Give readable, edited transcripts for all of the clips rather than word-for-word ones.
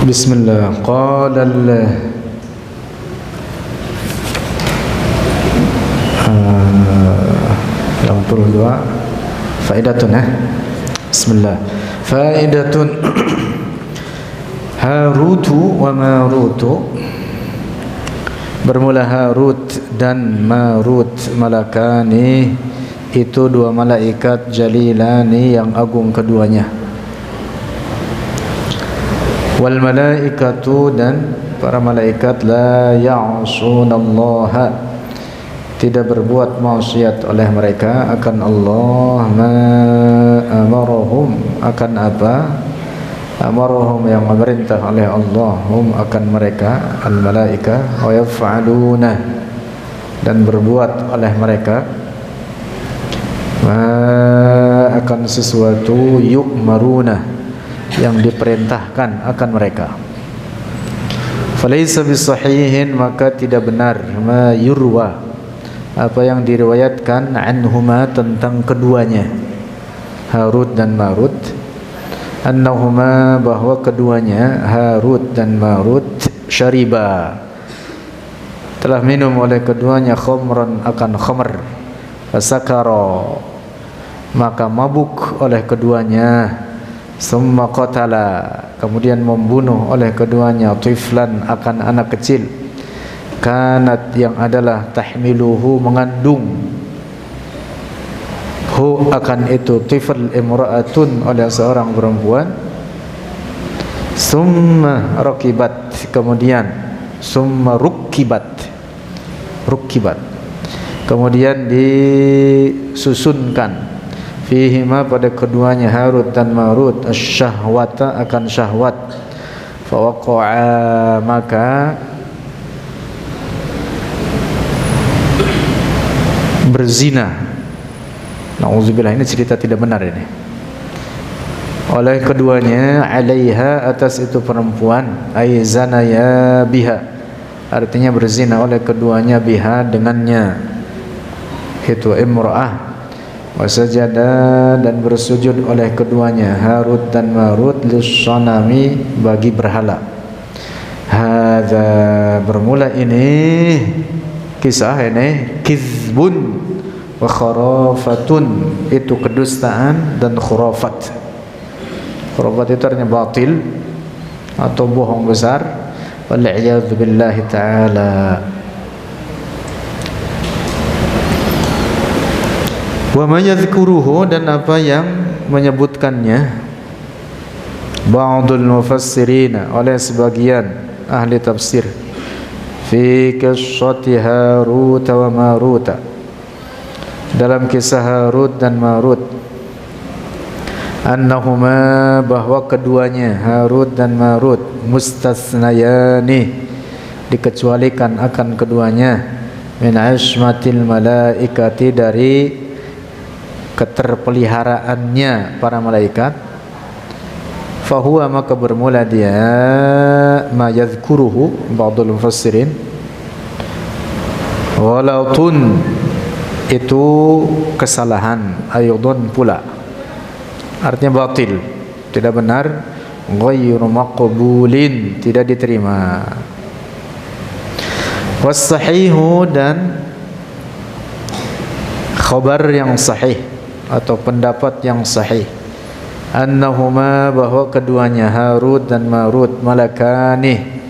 Bismillah. Qala yang 22 faidatun Bismillah. Faidatun Harutu wa Marutu. Bermula Harut dan Marut, malakani, itu dua malaikat jalilani yang agung keduanya. Wal malaikatu, dan para malaikat, la ya'sunallaha, tidak berbuat maksiat oleh mereka akan Allah, ma amarahum, akan apa amarahum, yang memerintah oleh Allah, hum, akan mereka, al malaika, wa yaf'aluna, dan berbuat oleh mereka, ma, akan sesuatu, yu'maruna, yang diperintahkan akan mereka. Falaysa bisahihin, maka tidak benar, ma yurwa, apa yang diriwayatkan, anhuma, tentang keduanya, Harut dan Marut, annahuma, bahwa keduanya, Harut dan Marut, syariba, telah minum oleh keduanya, khomran, akan khamr, fasakara, maka mabuk oleh keduanya, summa qatala, kemudian membunuh oleh keduanya, tiflan, akan anak kecil, kanat, yang adalah, tahmiluhu, mengandung, hu, akan itu, tifl, imra'atun, oleh seorang perempuan, summa rakibat, kemudian summa rukibat, kemudian disusunkan, fihima, pada keduanya, Harut dan Marut, asyahwata, akan syahwat, fawaqa'a, maka berzina. Na'udzubillah, ini cerita tidak benar ini. Oleh keduanya, alaiha, atas itu perempuan, ay zanaya biha, artinya berzina oleh keduanya, biha, dengannya, itu imra'ah. Wasajada, dan bersujud oleh keduanya, Harut dan Marut, lis-sanami, bagi berhala. Hadza, bermula ini kisah ini, kizbun wa khurafatun, itu kedustaan dan khurafat. Khurafat itu artinya batil atau bohong besar, wal'iyadzu billahi ta'ala. Wa ma yadhkuruhu, dan apa yang menyebutkannya, ba'dul mufassirin, oleh sebagian ahli tafsir, fi qissati Harut wa Marut, dalam kisah Harut dan Marut, annahuma, bahwa keduanya, Harut dan Marut, mustasnayani, dikecualikan akan keduanya, min ismatil malaikati, dari keterpeliharaannya para malaikat, fahuwa, maka bermula dia, ma yadhkuruhu ba'dul mufassirin, walautun, itu kesalahan, ayudun, pula, artinya batil, tidak benar, ghairu maqbulin, tidak diterima. Was-sahihu, dan khabar yang sahih atau pendapat yang sahih, annahuma, bahwa keduanya, Harut dan Marut, malakani,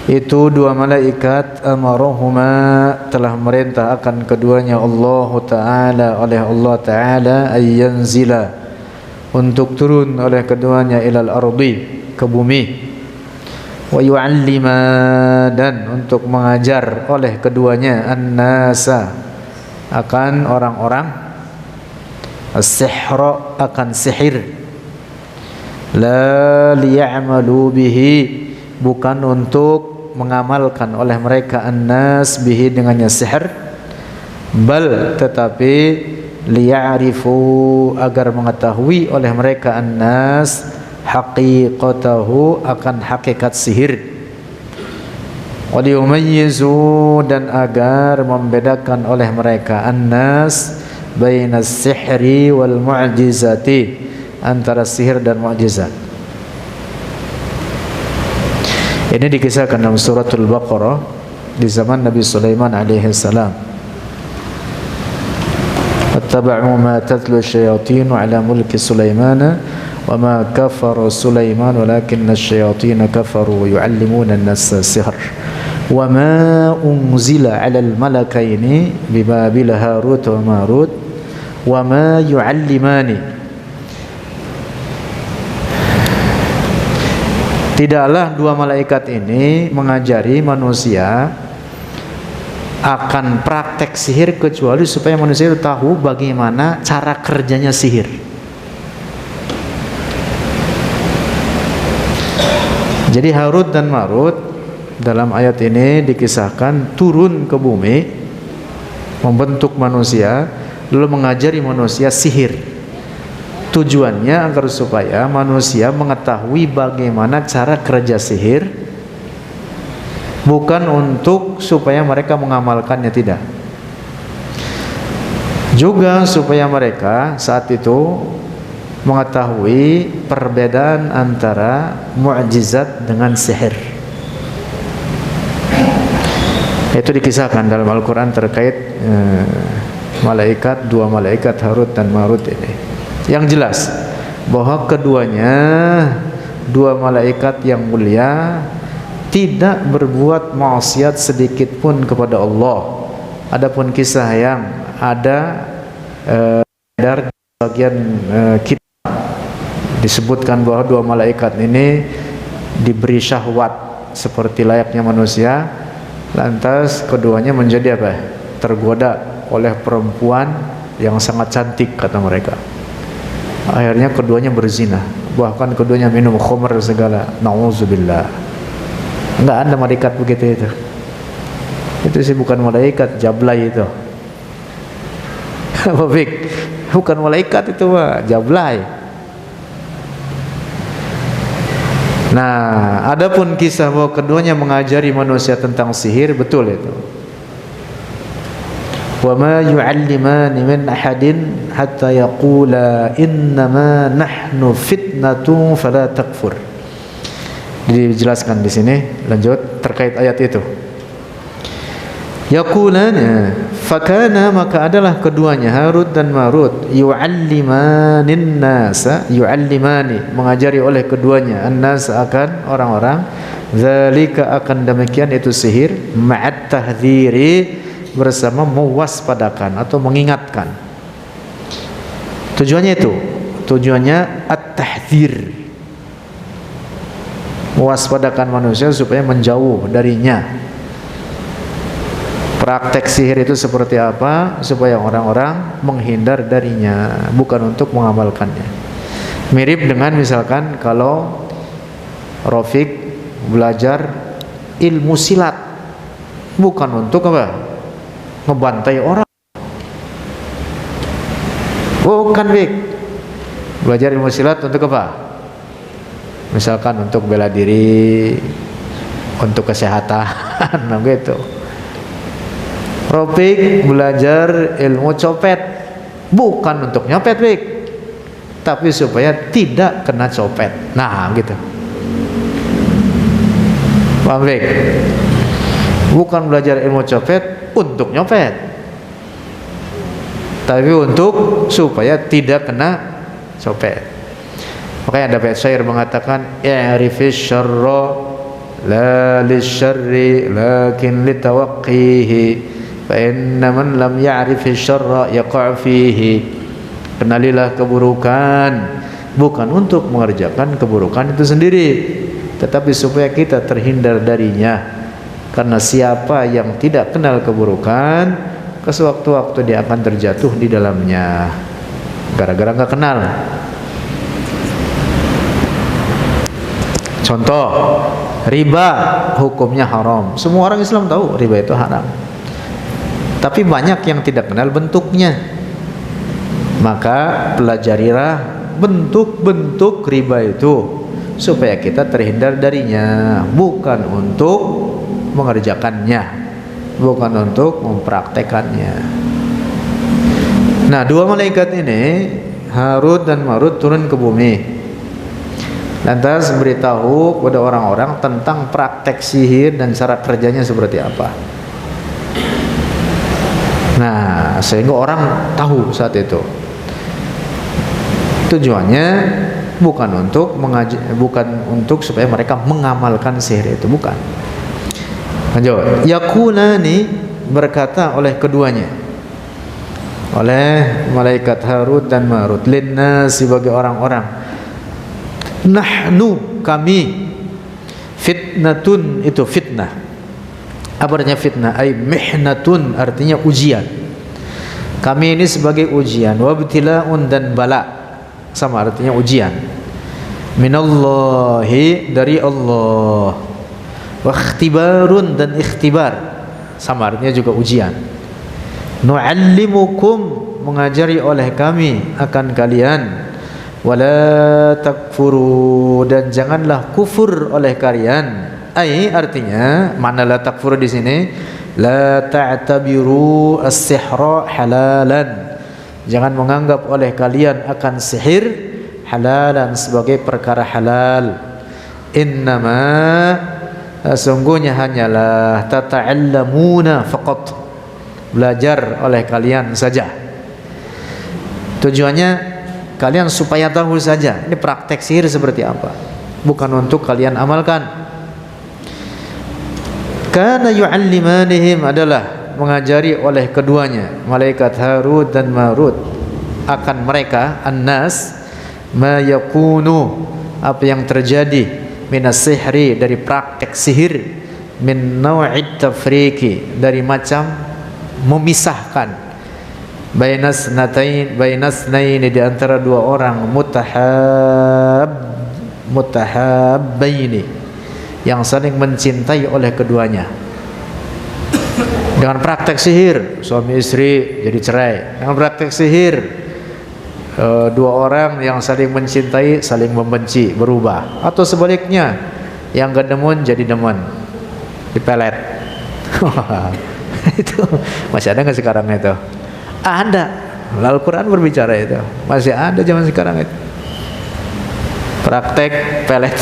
itu dua malaikat, amarahuma, telah merintah akan keduanya, Allah Ta'ala, oleh Allah Ta'ala, ayyanzila, untuk turun oleh keduanya, ilal ardi, ke bumi, wa yu'allima, dan untuk mengajar oleh keduanya, an-nasa, akan orang-orang, as-sihra, akan sihir, la liya'malu bihi, bukan untuk mengamalkan oleh mereka, an-nas, bihi, dengannya sihir, bal, tetapi, liya'rifu, agar mengetahui oleh mereka, an-nas, haqiqatahu, akan hakikat sihir, wa liyumayyizu, dan agar membedakan oleh mereka, an-nas, bainas sihri wal mu'jizati, antara sihir dan mukjizat. Ini dikisahkan dalam suratul Baqarah di zaman Nabi Sulaiman alaihi salam. Wattaba'u ma tatlu asyayatin ala mulki Sulaiman wa ma kafara Sulaiman walakinna asyayatin kafaru yu'allimuna an-nasa sihr wa ma unzila 'ala al-malakaini bi Babil Harut wa Marut wa ma yu'allimani. Tidaklah dua malaikat ini mengajari manusia akan praktek sihir kecuali supaya manusia itu tahu bagaimana cara kerjanya sihir. Jadi Harut dan Marut dalam ayat ini dikisahkan turun ke bumi, membentuk manusia, lalu mengajari manusia sihir. Tujuannya agar supaya manusia mengetahui bagaimana cara kerja sihir, bukan untuk supaya mereka mengamalkannya, tidak. Juga supaya mereka saat itu mengetahui perbedaan antara mukjizat dengan sihir. Itu dikisahkan dalam Al-Quran terkait dua malaikat Harut dan Marut ini. Yang jelas bahwa keduanya, dua malaikat yang mulia, tidak berbuat maksiat sedikit pun kepada Allah. Adapun kisah yang ada dari bagian kitab disebutkan bahwa dua malaikat ini diberi syahwat seperti layaknya manusia, lantas keduanya menjadi apa? Tergoda oleh perempuan yang sangat cantik, kata mereka. Akhirnya keduanya berzina, bahkan keduanya minum khamr segala. Nauzubillah. Enggak ada malaikat begitu itu. Itu sih bukan malaikat, jablay itu. Apa Fik? Bukan malaikat itu, Pak, jablay. Nah, adapun kisah bahwa keduanya mengajari manusia tentang sihir, betul itu. Wa ma yu'allimani min ahadin hatta yaqula innama nahnu fitnatun fala takfur. Dijelaskan di sini, lanjut terkait ayat itu. Yaqulana, fakana, maka adalah keduanya Harut dan Marut yu'allimanin nasa, yu'allimani, mengajari oleh keduanya an-nas, akan orang-orang, zalika, akan demikian itu sihir, ma'at tahdhiri, bersama mewaspadakan atau mengingatkan. Tujuannya itu, tujuannya at-tahdhir, mewaspadakan manusia supaya menjauh darinya. Praktek sihir itu seperti apa? Supaya orang-orang menghindar darinya, bukan untuk mengamalkannya. Mirip dengan misalkan kalau Rafiq belajar ilmu silat, bukan untuk apa? Ngebantai orang. Bukan, Fik. Belajar ilmu silat untuk apa? Misalkan untuk bela diri, untuk kesehatan, nah gitu. Rafiq belajar ilmu copet, bukan untuk nyopet, Fik, tapi supaya tidak kena copet. Nah gitu. Paham, Fik? Bukan belajar ilmu copet untuk nyopet, tapi untuk supaya tidak kena copet. Makanya ada bait syair mengatakan, i'rifis syarra la lisyarri lakin litawaqqihi fa inna man lam ya'rifis syarra yaqa' fihi. Kenalilah keburukan, bukan untuk mengerjakan keburukan itu sendiri, tetapi supaya kita terhindar darinya. Karena siapa yang tidak kenal keburukan, sewaktu-waktu dia akan terjatuh di dalamnya, gara-gara nggak kenal. Contoh, riba hukumnya haram. Semua orang Islam tahu riba itu haram, tapi banyak yang tidak kenal bentuknya. Maka pelajarilah bentuk-bentuk riba itu supaya kita terhindar darinya, bukan untuk mengerjakannya, bukan untuk mempraktekannya. Nah, dua malaikat ini, Harut dan Marut, turun ke bumi, lantas beritahu kepada orang-orang tentang praktek sihir dan cara kerjanya seperti apa. Nah, sehingga orang tahu saat itu. Tujuannya bukan untuk supaya mereka mengamalkan sihir itu, bukan. Lanjut. Yakulani, berkata oleh keduanya, oleh malaikat Harut dan Marut, linnasi, bagi orang-orang, nahnu, kami, fitnatun, itu fitnah. Apa artinya fitnah? Ay mihnatun, artinya ujian. Kami ini sebagai ujian. Wabtilaun, dan bala, sama artinya ujian. Minallahi, dari Allah. Wa ikhtibarun, dan ikhtibar, sama artinya juga ujian. Nu'allimukum, mengajari oleh kami akan kalian. Wala takfuru, dan janganlah kufur oleh kalian. Ai, artinya mana la takfuru di sini? La ta'tabiru as-sihra halalan. Jangan menganggap oleh kalian akan sihir halalan, sebagai perkara halal. Innama, sungguhnya hanyalah, tata'allamuna faqat, belajar oleh kalian saja. Tujuannya kalian supaya tahu saja ini praktek sihir seperti apa, bukan untuk kalian amalkan. Kana yu'allimanihim, adalah mengajari oleh keduanya, malaikat Harut dan Marut, akan mereka, annas, ma yakunu, apa yang terjadi, minas sihri, dari praktek sihir, min naw'it tafriki, dari macam memisahkan, bainas nain, di antara dua orang, mutahabbaini, yang saling mencintai oleh keduanya. Dengan praktek sihir suami istri jadi cerai. Dengan praktek sihir dua orang yang saling mencintai saling membenci, berubah. Atau sebaliknya, yang gak demen jadi demen, dipelet. Itu masih ada nggak sekarang itu? Ada. Al-Quran berbicara itu, masih ada zaman sekarang itu. Praktek pelet.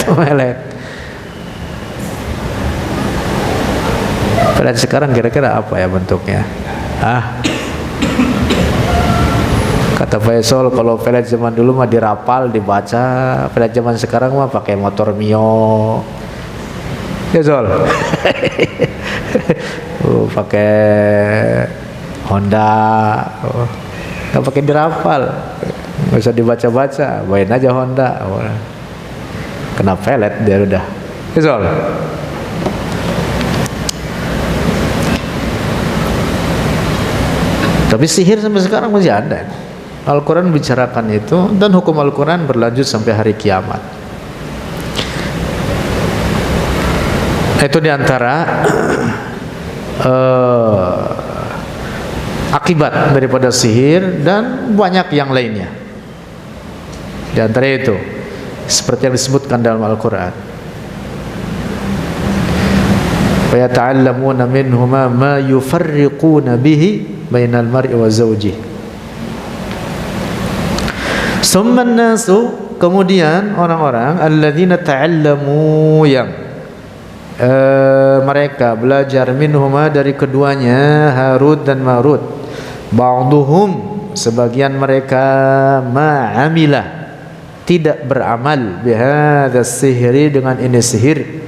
Pelet sekarang kira-kira apa ya bentuknya? Kata Faisal, kalau pelet zaman dulu mah dirapal, dibaca. Pelet zaman sekarang mah pakai motor Mio. Ya Sol. Pakai Honda. Nggak pakai dirapal, nggak usah dibaca-baca, bawain aja Honda. Kena pelet dia udah. Ya Sol. Tapi sihir sampai sekarang masih ada. Al-Quran bicarakan itu, dan hukum Al-Quran berlanjut sampai hari kiamat. Itu diantara akibat daripada sihir, dan banyak yang lainnya. Di antara itu seperti yang disebutkan dalam Al-Quran, wa yata'allamuna minhuma ma yufarriquna bihi bainal mar'i wa zawji. Summan nasu, kemudian orang-orang, alladzina ta'allamu, yang mereka belajar, minhuma, dari keduanya, Harut dan Marut, ba'duhum, sebagian mereka, ma'amilah, tidak beramal, bihadza sihri, dengan ini sihir,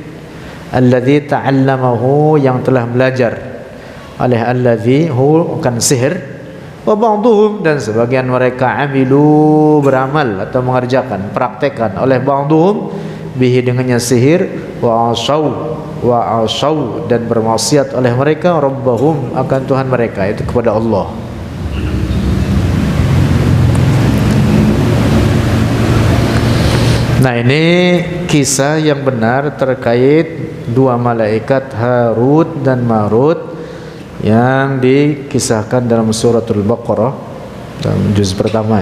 alladzi ta'allamahu, yang telah belajar oleh alladzi hu, kan sihir, wa ba'duhum, dan sebagian mereka, amilu, beramal atau mengerjakan, praktekkan, oleh ba'duhum, bihi, dengannya sihir, wa asaw, dan bermaksiat oleh mereka, rabbahum, akan Tuhan mereka, itu kepada Allah. Nah, ini kisah yang benar terkait dua malaikat Harut dan Marut yang dikisahkan dalam suratul Baqarah, dalam juz pertama.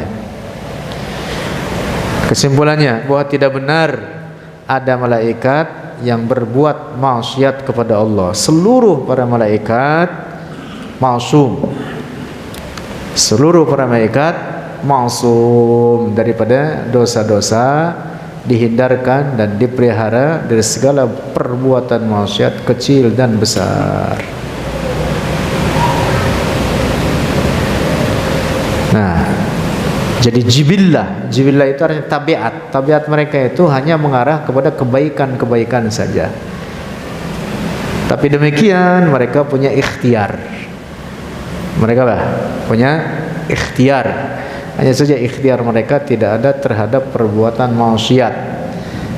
Kesimpulannya bahwa tidak benar ada malaikat yang berbuat maksiat kepada Allah. Seluruh para malaikat maksum. Seluruh para malaikat maksum daripada dosa-dosa dihindarkan dan dipelihara dari segala perbuatan maksiat kecil dan besar. Nah, jadi jibillah itu artinya tabiat mereka itu hanya mengarah kepada kebaikan saja. Tapi demikian mereka punya ikhtiar. Mereka punya ikhtiar. Hanya saja ikhtiar mereka tidak ada terhadap perbuatan maksiat.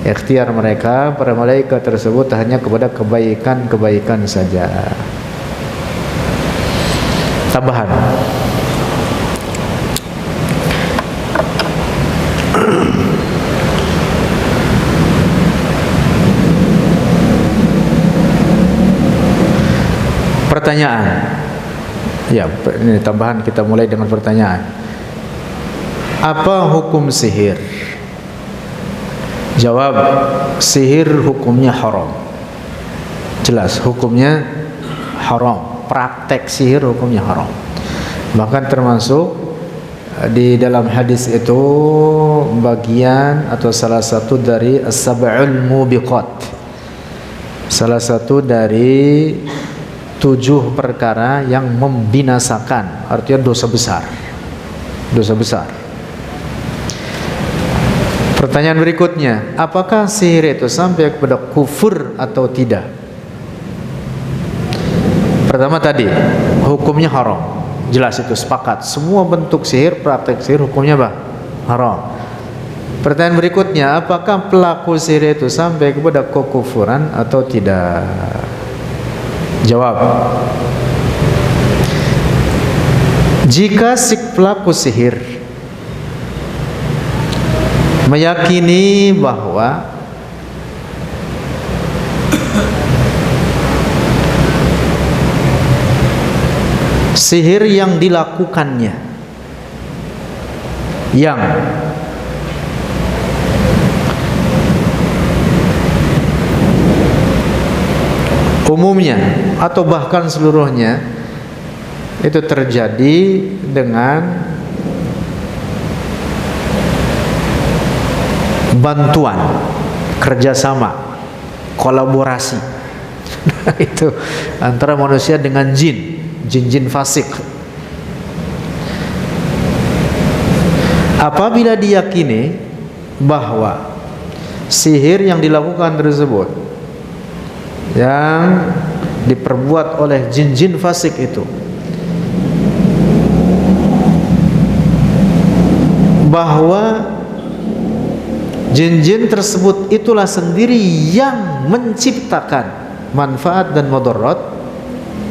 Ikhtiar mereka para malaikat tersebut hanya kepada kebaikan saja. Tambahan. Pertanyaan. Ya, ini tambahan, kita mulai dengan pertanyaan. Apa hukum sihir? Jawab, sihir hukumnya haram. Jelas hukumnya haram. Praktek sihir hukumnya haram. Bahkan termasuk di dalam hadis itu bagian atau salah satu dari as-sab'ul mubiqat. Salah satu dari 7 perkara yang membinasakan, artinya dosa besar. Dosa besar. Pertanyaan berikutnya, apakah sihir itu sampai kepada kufur atau tidak? Pertama tadi, hukumnya haram. Jelas itu, sepakat. Semua bentuk sihir, praktek sihir hukumnya apa? Haram. Pertanyaan berikutnya, apakah pelaku sihir itu sampai kepada kekufuran atau tidak? Jawab, jika si pelaku sihir meyakini bahwa sihir yang dilakukannya, yang umumnya atau bahkan seluruhnya itu terjadi dengan bantuan, kerjasama, kolaborasi itu antara manusia dengan jin fasik. Apabila diyakini bahwa sihir yang dilakukan tersebut yang diperbuat oleh jin fasik itu, bahwa jin tersebut itulah sendiri yang menciptakan manfaat dan mudarat,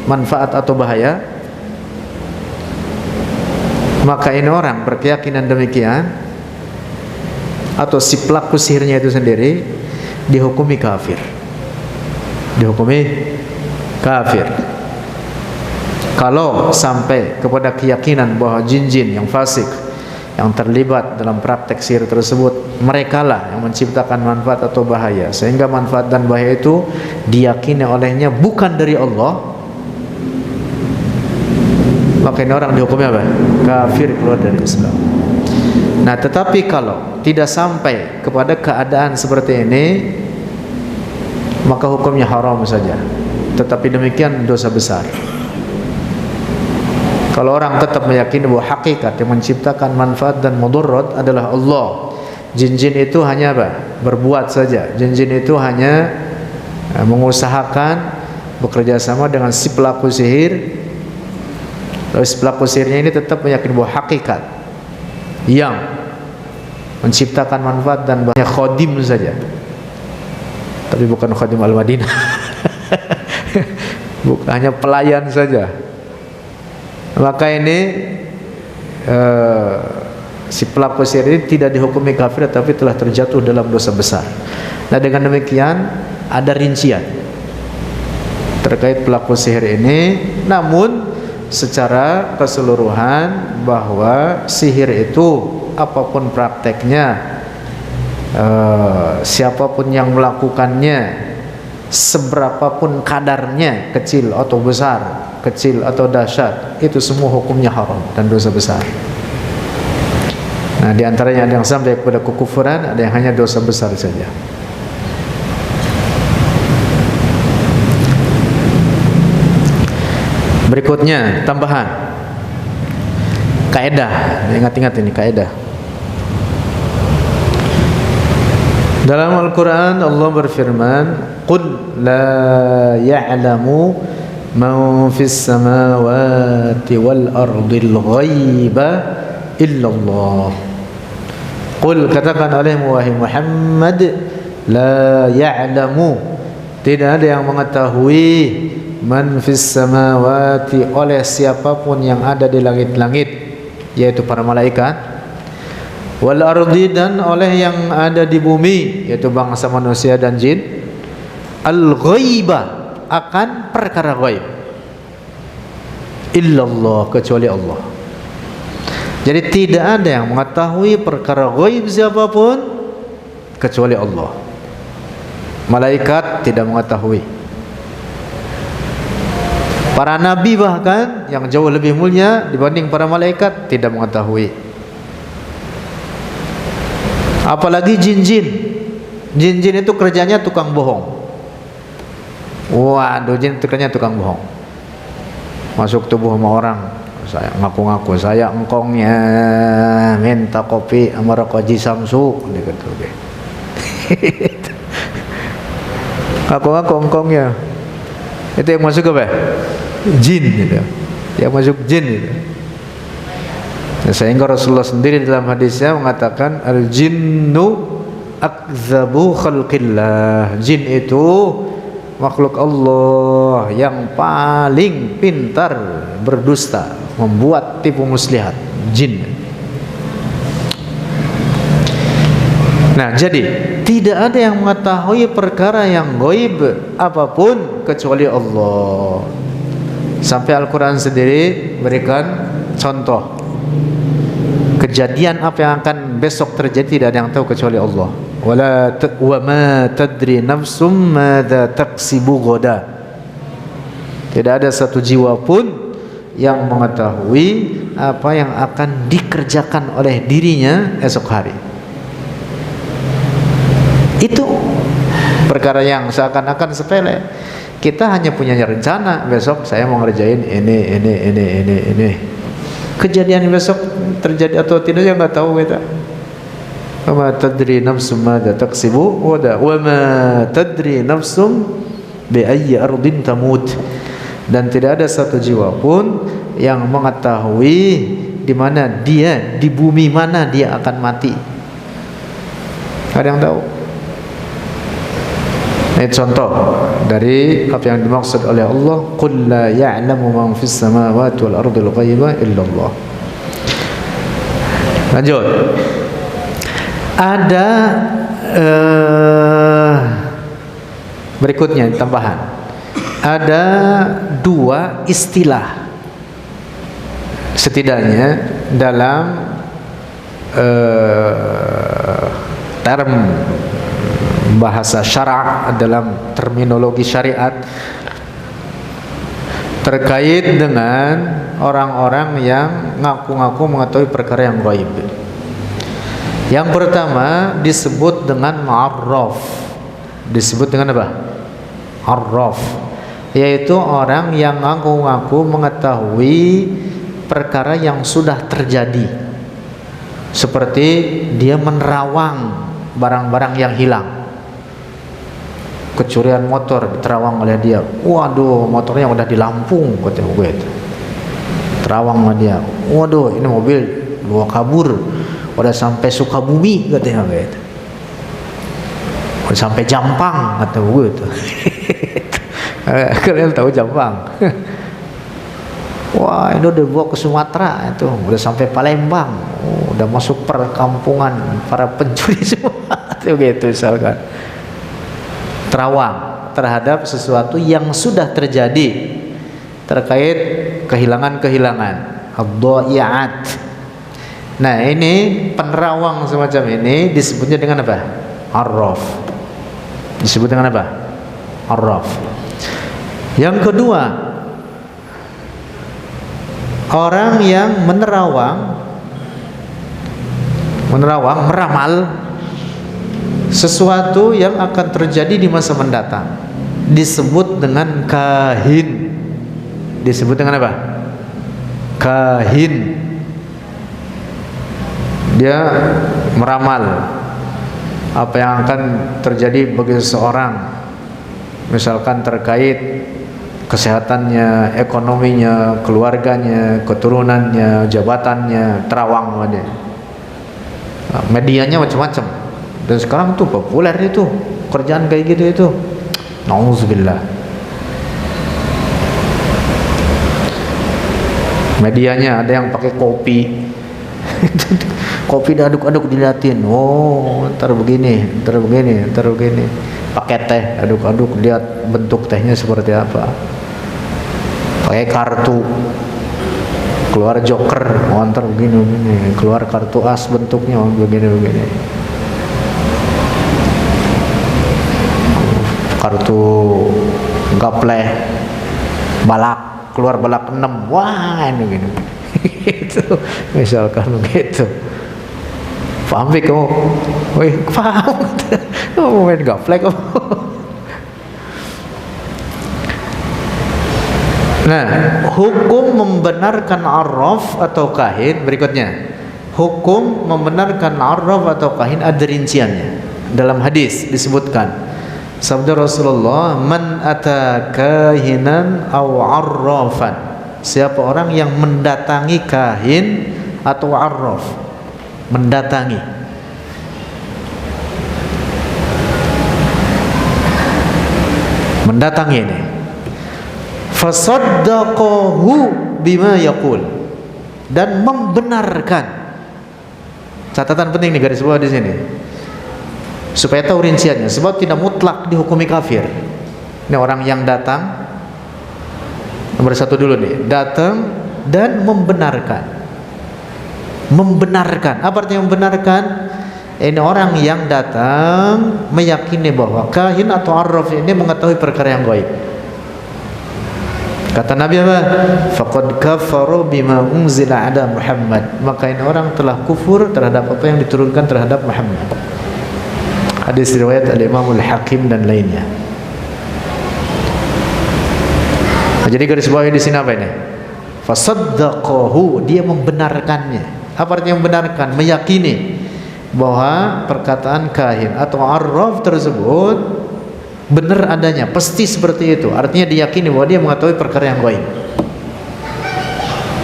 manfaat atau bahaya, maka ini orang berkeyakinan demikian, atau si pelaku sihirnya itu sendiri dihukumi kafir. Dihukumi kafir kalau sampai kepada keyakinan bahwa jin yang fasik yang terlibat dalam praktek sihir tersebut merekalah yang menciptakan manfaat atau bahaya, sehingga manfaat dan bahaya itu diyakini olehnya bukan dari Allah, maka ini orang dihukumi apa? Kafir, keluar dari Islam. Nah, tetapi kalau tidak sampai kepada keadaan seperti ini, maka hukumnya haram saja. Tetapi demikian dosa besar. Kalau orang tetap meyakini bahwa hakikat yang menciptakan manfaat dan mudarat adalah Allah, jin itu hanya apa? Berbuat saja. Jin itu hanya mengusahakan bekerja sama dengan si pelaku sihir. Lalu si pelaku sihirnya ini tetap meyakini bahwa hakikat yang menciptakan manfaat dan bahaya khodim saja. Tapi bukan khadim al-Madinah. Bukan hanya pelayan saja. Maka ini si pelaku sihir ini tidak dihukumi kafir, tapi telah terjatuh dalam dosa besar. Nah, dengan demikian ada rincian terkait pelaku sihir ini, namun secara keseluruhan bahwa sihir itu apapun prakteknya, siapapun yang melakukannya, seberapapun kadarnya, kecil atau besar, kecil atau dahsyat, itu semua hukumnya haram dan dosa besar. Nah, di antaranya ada yang sampai kepada kekufuran, ada yang hanya dosa besar saja. Berikutnya tambahan kaidah, ingat-ingat ini kaidah. Dalam Al-Quran Allah berfirman, "Qul la ya'lamu man fis samawati wal ardil ghaiba illallah." Qul, katakan olehmu wahai Muhammad, la ya'lamu, tidak ada yang mengetahui, man fis samawati, oleh siapapun yang ada di langit-langit, yaitu para malaikat, wal ardi, dan oleh yang ada di bumi, yaitu bangsa manusia dan jin, al ghaiba, akan perkara ghaib, illallah, kecuali Allah. Jadi tidak ada yang mengetahui perkara ghaib siapapun kecuali Allah. Malaikat tidak mengetahui, para nabi bahkan yang jauh lebih mulia dibanding para malaikat tidak mengetahui. Apalagi jin-jin. Jin-jin itu kerjanya tukang bohong. Waduh, jin itu kerjanya tukang bohong. Masuk tubuh sama orang, saya ngaku-ngaku saya engkongnya, minta kopi sama Rokoji Samsu, gitu. Ngaku-ngaku engkongnya. Itu yang masuk apa? Jin, gitu. Yang masuk jin, gitu. Sehingga Rasulullah sendiri dalam hadisnya mengatakan, al-jinnu akdzabu khalqillah. Jin itu makhluk Allah yang paling pintar berdusta, membuat tipu muslihat. Jin. Nah, jadi tidak ada yang mengetahui perkara yang gaib apapun kecuali Allah. Sampai Al-Quran sendiri berikan contoh kejadian apa yang akan besok terjadi, tidak ada yang tahu kecuali Allah. Wa ma tadri nafsum madza taksibu ghadan. Tidak ada satu jiwa pun yang mengetahui apa yang akan dikerjakan oleh dirinya esok hari. Itu perkara yang seakan-akan sepele. Kita hanya punya rencana, besok saya mau ngerjain ini. Kejadian besok terjadi atau tidak yang nggak tahu kita. Wa ma tadri nafsum madza taksibu ghadan wa ma tadri nafsum bi ayyi ardin tamut. Dan tidak ada satu jiwa pun yang mengetahui di mana dia, di bumi mana dia akan mati. Ada yang tahu? Ini contoh dari apa yang dimaksud oleh Allah, qul la ya'lamu man fis samawati wal ardil ghaiba illallah. Lanjut. Ada berikutnya tambahan. Ada dua istilah setidaknya dalam term bahasa syara', dalam terminologi syariat terkait dengan orang-orang yang ngaku-ngaku mengetahui perkara yang gaib. Yang pertama disebut dengan mu'arraf. Disebut dengan apa? Arraf, yaitu orang yang ngaku-ngaku mengetahui perkara yang sudah terjadi, seperti dia menerawang barang-barang yang hilang. Kecurian motor diterawang oleh dia. Waduh, motornya udah di Lampung, kata gue. Terawang sama dia. Waduh, ini mobil bawa kabur, udah sampai Sukabumi, katanya gue. Udah sampai Jampang, kata gue. Kalian tahu Jampang? Wah, ini udah bawa ke Sumatera, itu udah sampai Palembang, udah masuk perkampungan para pencuri semua, itu gitu misalkan. Terawang terhadap sesuatu yang sudah terjadi terkait kehilangan-kehilangan, ad-dhai'at. Nah, ini penerawang semacam ini disebutnya dengan apa? Arraf. Disebut dengan apa? Arraf. Yang kedua, orang yang menerawang menerawang, meramal sesuatu yang akan terjadi di masa mendatang. Disebut dengan kahin. Disebut dengan apa? Kahin. Dia meramal apa yang akan terjadi bagi seseorang, misalkan terkait kesehatannya, ekonominya, keluarganya, keturunannya, jabatannya, terawang dia. Medianya macam-macam. Dan sekarang tuh populer itu kerjaan kayak gitu itu. Nauzubillah. Medianya ada yang pakai kopi. Kopi diaduk-aduk diliatin. Oh, ntar begini, ntar begini, ntar begini. Pakai teh, aduk-aduk, lihat bentuk tehnya seperti apa. Pakai kartu, keluar joker, oh ntar begini, keluar kartu as bentuknya, oh begini. Kartu gaple, balak, keluar balak 6, wah ini gini. Itu misalkan begitu. Paham kamu? Wih, paham? Kamu main gaplek kamu. Nah, hukum membenarkan arraf atau kahin berikutnya. Hukum membenarkan arraf atau kahin ada rinciannya. Dalam hadis disebutkan, sabda Rasulullah, man ata kahinan aw arrafan. Siapa orang yang mendatangi kahin atau arraf, mendatangi. Mendatangi ini. Fasaddaqahu bima yaqul, dan membenarkan. Catatan penting nih, garis bawah di sini. Supaya tahu rinciannya, sebab tidak mutlak dihukumi kafir. Ini orang yang datang, nomor satu dulu nih, datang dan membenarkan. Membenarkan, apa artinya membenarkan? Ini orang yang datang meyakini bahwa kahin atau arraf ini mengetahui perkara yang gaib. Kata Nabi apa? Faqad kafaru bima unzila ala Muhammad. Maka ini orang telah kufur terhadap apa yang diturunkan terhadap Muhammad. Hadis riwayat Al-Imam Al-Hakim dan lainnya. Nah, jadi garis bawahnya di sini apa ini? Fasaddaqahu, dia membenarkannya. Apa artinya membenarkan? Meyakini bahwa perkataan kahin atau arraf tersebut benar adanya, pasti seperti itu. Artinya diyakini bahwa dia mengetahui perkara yang gaib.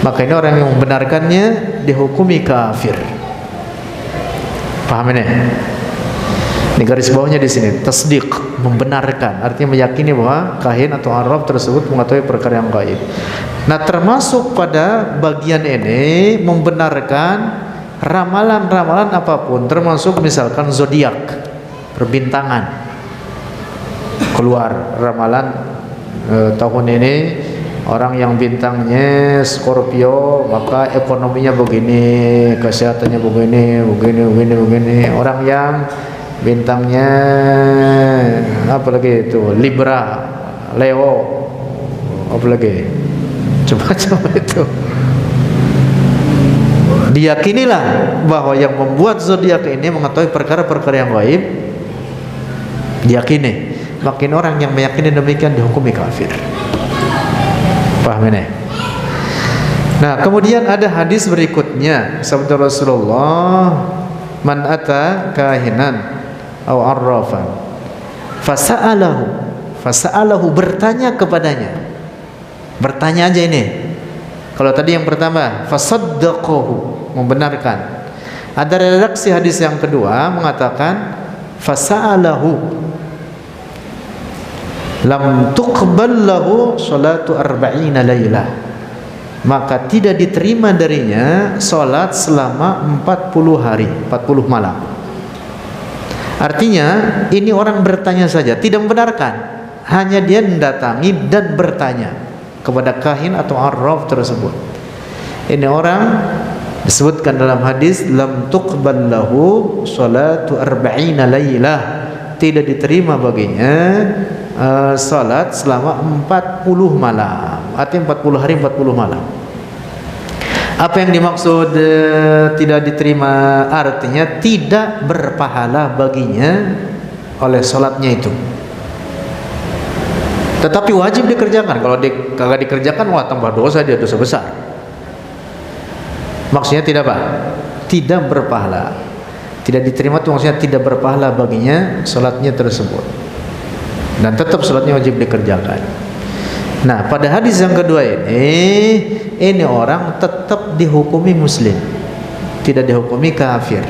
Maka ini orang yang membenarkannya dihukumi kafir. Paham ini? Ini garis bawahnya di sini, tasdiq, membenarkan, artinya meyakini bahwa kahin atau arraf tersebut mengetahui perkara yang gaib. Nah, termasuk pada bagian ini membenarkan ramalan-ramalan apapun, termasuk misalkan zodiak, perbintangan. Keluar ramalan tahun ini orang yang bintangnya Scorpio maka ekonominya begini, kesehatannya begini. Orang yang bintangnya apa lagi itu, Libra, Leo, apa lagi, coba itu. Diyakinilah bahwa yang membuat zodiak ini mengetahui perkara-perkara yang gaib, diyakini. Makin orang yang meyakini demikian dihukumi kafir. Paham ini? Nah, kemudian ada hadis berikutnya, sabda Rasulullah, man ata kahinan aw arrafan fasa'alahu, bertanya kepadanya. Bertanya aja ini. Kalau tadi yang pertama fasaddaqahu, membenarkan. Ada redaksi hadis yang kedua mengatakan fasa'alahu lam tuqbal lahu salatu arba'ina lailah, maka tidak diterima darinya salat selama 40 hari, 40 malam. Artinya ini orang bertanya saja, tidak membenarkan, hanya dia mendatangi dan bertanya kepada kahin atau arraf tersebut. Ini orang disebutkan dalam hadis lam tuqbal lahu salatu arba'ina lailah, tidak diterima baginya salat selama 40 malam. Artinya 40 hari 40 malam. Apa yang dimaksud tidak diterima? Artinya tidak berpahala baginya oleh sholatnya itu. Tetapi wajib dikerjakan. Kalau kagak dikerjakan, wah tambah dosa, dia dosa besar. Maksudnya tidak apa? Tidak berpahala. Tidak diterima itu maksudnya tidak berpahala baginya sholatnya tersebut. Dan tetap sholatnya wajib dikerjakan. Nah, pada hadis yang kedua ini orang tetap dihukumi muslim, tidak dihukumi kafir.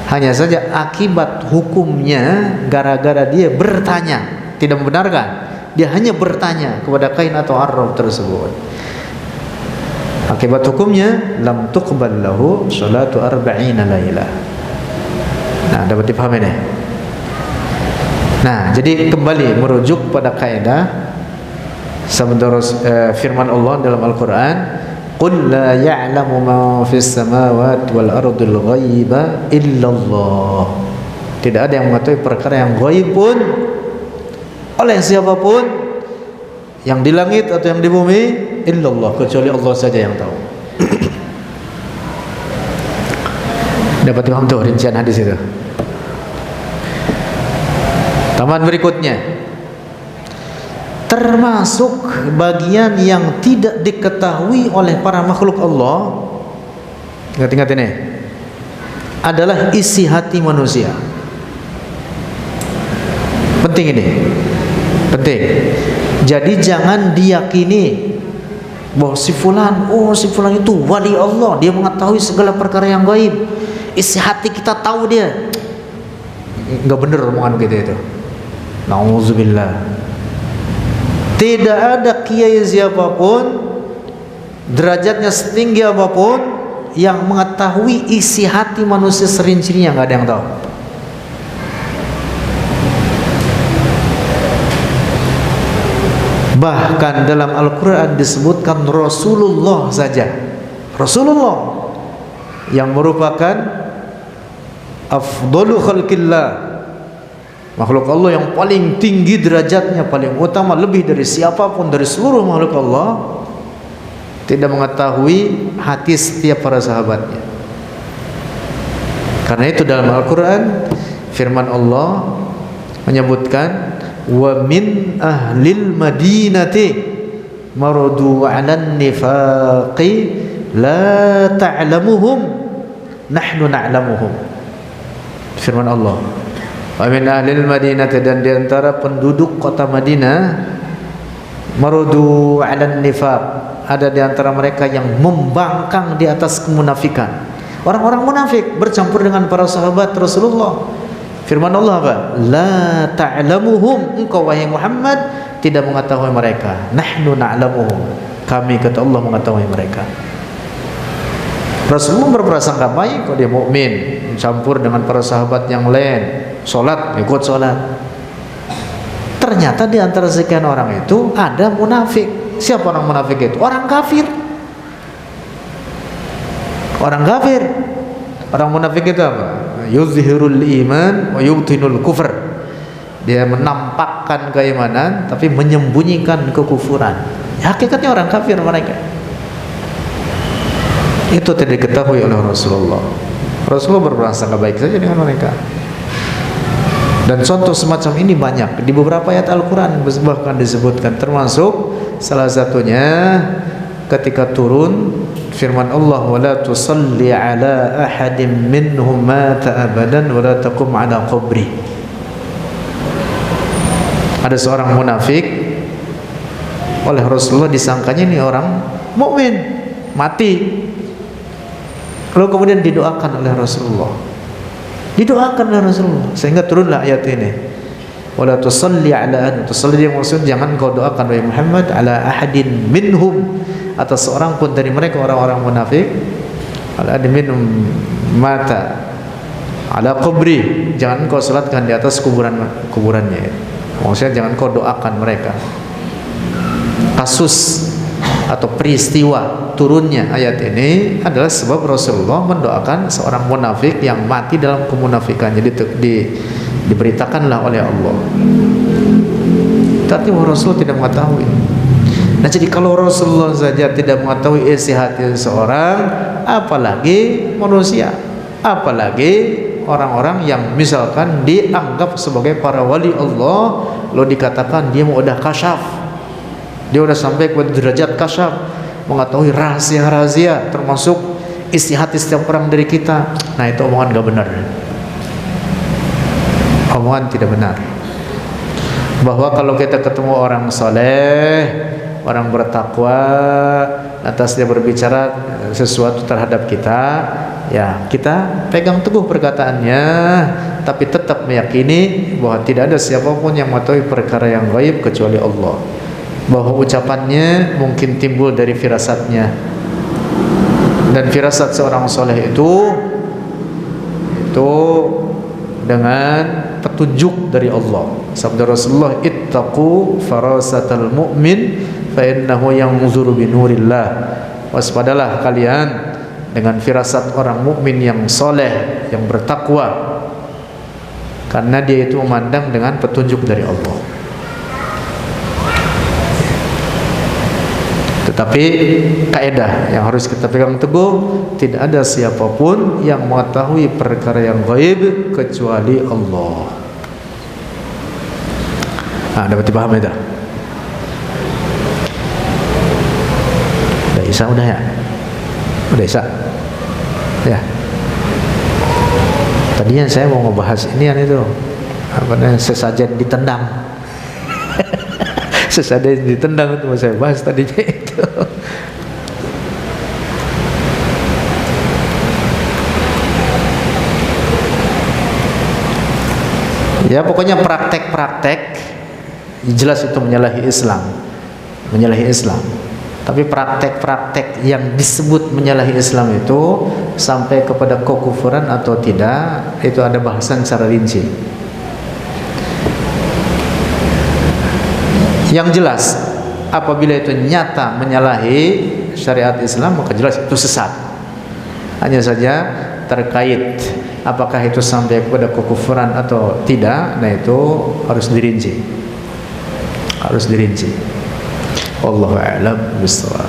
Hanya saja akibat hukumnya gara-gara dia bertanya, tidak membenarkan. Dia hanya bertanya kepada kain atau arraf tersebut. Akibat hukumnya lam tuqbal lahu salatu arba'ina lailah. Nah, dapat dipahami nih. Nah, jadi kembali merujuk pada kaidah sabda firman Allah dalam Al-Qur'an, qul la ya'lamu ma fis samawati wal ardil ghaiba illallah. Tidak ada yang mengetahui perkara yang ghaib pun oleh siapapun yang di langit atau yang di bumi illallah, kecuali Allah saja yang tahu. Dapat paham tuh rincian hadis itu. Taman berikutnya, termasuk bagian yang tidak diketahui oleh para makhluk Allah, ingat-ingat ini, adalah isi hati manusia. Penting ini, penting. Jadi jangan diyakini bahwa si fulan itu wali Allah, dia mengetahui segala perkara yang gaib, isi hati kita tahu dia. Enggak benar omongan kita itu. Nauzubillah. Tidak ada kiai siapapun, derajatnya setinggi apapun, yang mengetahui isi hati manusia serinci-rincinya, nggak ada yang tahu. Bahkan dalam Al-Quran disebutkan Rasulullah saja, Rasulullah yang merupakan afdalu khalqillah, makhluk Allah yang paling tinggi derajatnya, paling utama, lebih dari siapapun dari seluruh makhluk Allah, tidak mengetahui hati setiap para sahabatnya. Karena itu dalam Al-Quran firman Allah menyebutkan, wa min ahlil madinati maradu 'alan nifaqi la ta'lamuhum nahnu na'lamuhum. Firman Allah, wa min ahlil madinati, dan diantara penduduk kota Madinah, maradu 'alan nifaq, ada diantara mereka yang membangkang di atas kemunafikan. Orang-orang munafik bercampur dengan para sahabat Rasulullah. Firman Allah apa? La ta'lamuhum, engkau wahai Muhammad tidak mengetahui mereka. Nahnu na'lamuhum, kami kata Allah mengetahui mereka. Rasulullah berprasangka baik kalau dia mukmin, campur dengan para sahabat yang lain, sholat, ikut sholat. Ternyata di antara sekian orang itu ada munafik. Siapa orang munafik itu? Orang kafir. Orang kafir. Orang munafik itu apa? Yuzhirul iman wa yubtinul kufr. Dia menampakkan keimanan tapi menyembunyikan kekufuran. Ya, hakikatnya orang kafir mereka. Itu tidak diketahui oleh Rasulullah. Rasulullah berprasangka baik saja dengan mereka. Dan contoh semacam ini banyak di beberapa ayat Al-Quran, bahkan disebutkan, termasuk salah satunya ketika turun firman Allah, wala tusalli ala ahadin minhum mata abadan wala taqum ala qabri. Ada seorang munafik, oleh Rasulullah disangkanya ini orang mukmin, mati. Lalu kemudian didoakan oleh Rasulullah, didoakan oleh Rasulullah, sehingga turunlah ayat ini, wala tusalli ala ahadin. Tusalli yang maksud jangan kau doakan wahai Muhammad ala ahadin minhum, atas seorang pun dari mereka orang-orang munafik, ala ahadin minhum mata ala qabri, jangan kau salatkan di atas kuburannya. Maksudnya jangan kau doakan mereka. Kasus atau peristiwa turunnya ayat ini adalah sebab Rasulullah mendoakan seorang munafik yang mati dalam kemunafikan. Jadi diberitakanlah oleh Allah. Tapi Rasul tidak mengetahui. Nah, jadi kalau Rasulullah saja tidak mengetahui isi hati seseorang, apalagi manusia, apalagi orang-orang yang misalkan dianggap sebagai para wali Allah, lalu dikatakan dia mau udah kasyaf, dia udah sampai ke derajat kasyaf, mengetahui rahasia-rahasia termasuk isi hati setiap orang dari kita. Nah, itu omongan gak benar, omongan tidak benar. Bahwa kalau kita ketemu orang soleh, orang bertakwa, atas dia berbicara sesuatu terhadap kita, ya kita pegang teguh perkataannya, tapi tetap meyakini bahwa tidak ada siapapun yang mengetahui perkara yang gaib kecuali Allah. Bahwa ucapannya mungkin timbul dari firasatnya, dan firasat seorang soleh itu dengan petunjuk dari Allah. Sabda Rasulullah, ittaqu farasatal mu'min fa innahu yanzuru bi nurillah. Waspadalah kalian dengan firasat orang mukmin yang soleh, yang bertakwa, karena dia itu memandang dengan petunjuk dari Allah. Tetapi kaidah yang harus kita pegang teguh, tidak ada siapapun yang mengetahui perkara yang gaib kecuali Allah. Dapat dipahami dah? Udah Isa, udah ya? Udah Isa? Ya. Tadinya saya mau ngebahas ini itu apa namanya, sesajen ditendang. Sesajen ditendang itu mau saya bahas tadinya itu. Ya, pokoknya praktek-praktek jelas itu menyalahi Islam, menyalahi Islam. Tapi praktek-praktek yang disebut menyalahi Islam itu sampai kepada kekufuran atau tidak, itu ada bahasan secara rinci. Yang jelas, apabila itu nyata menyalahi syariat Islam, maka jelas itu sesat. Hanya saja terkait apakah itu sampai kepada kekufuran atau tidak, nah itu harus dirinci, harus dirinci. Wallahu a'lam bishawab.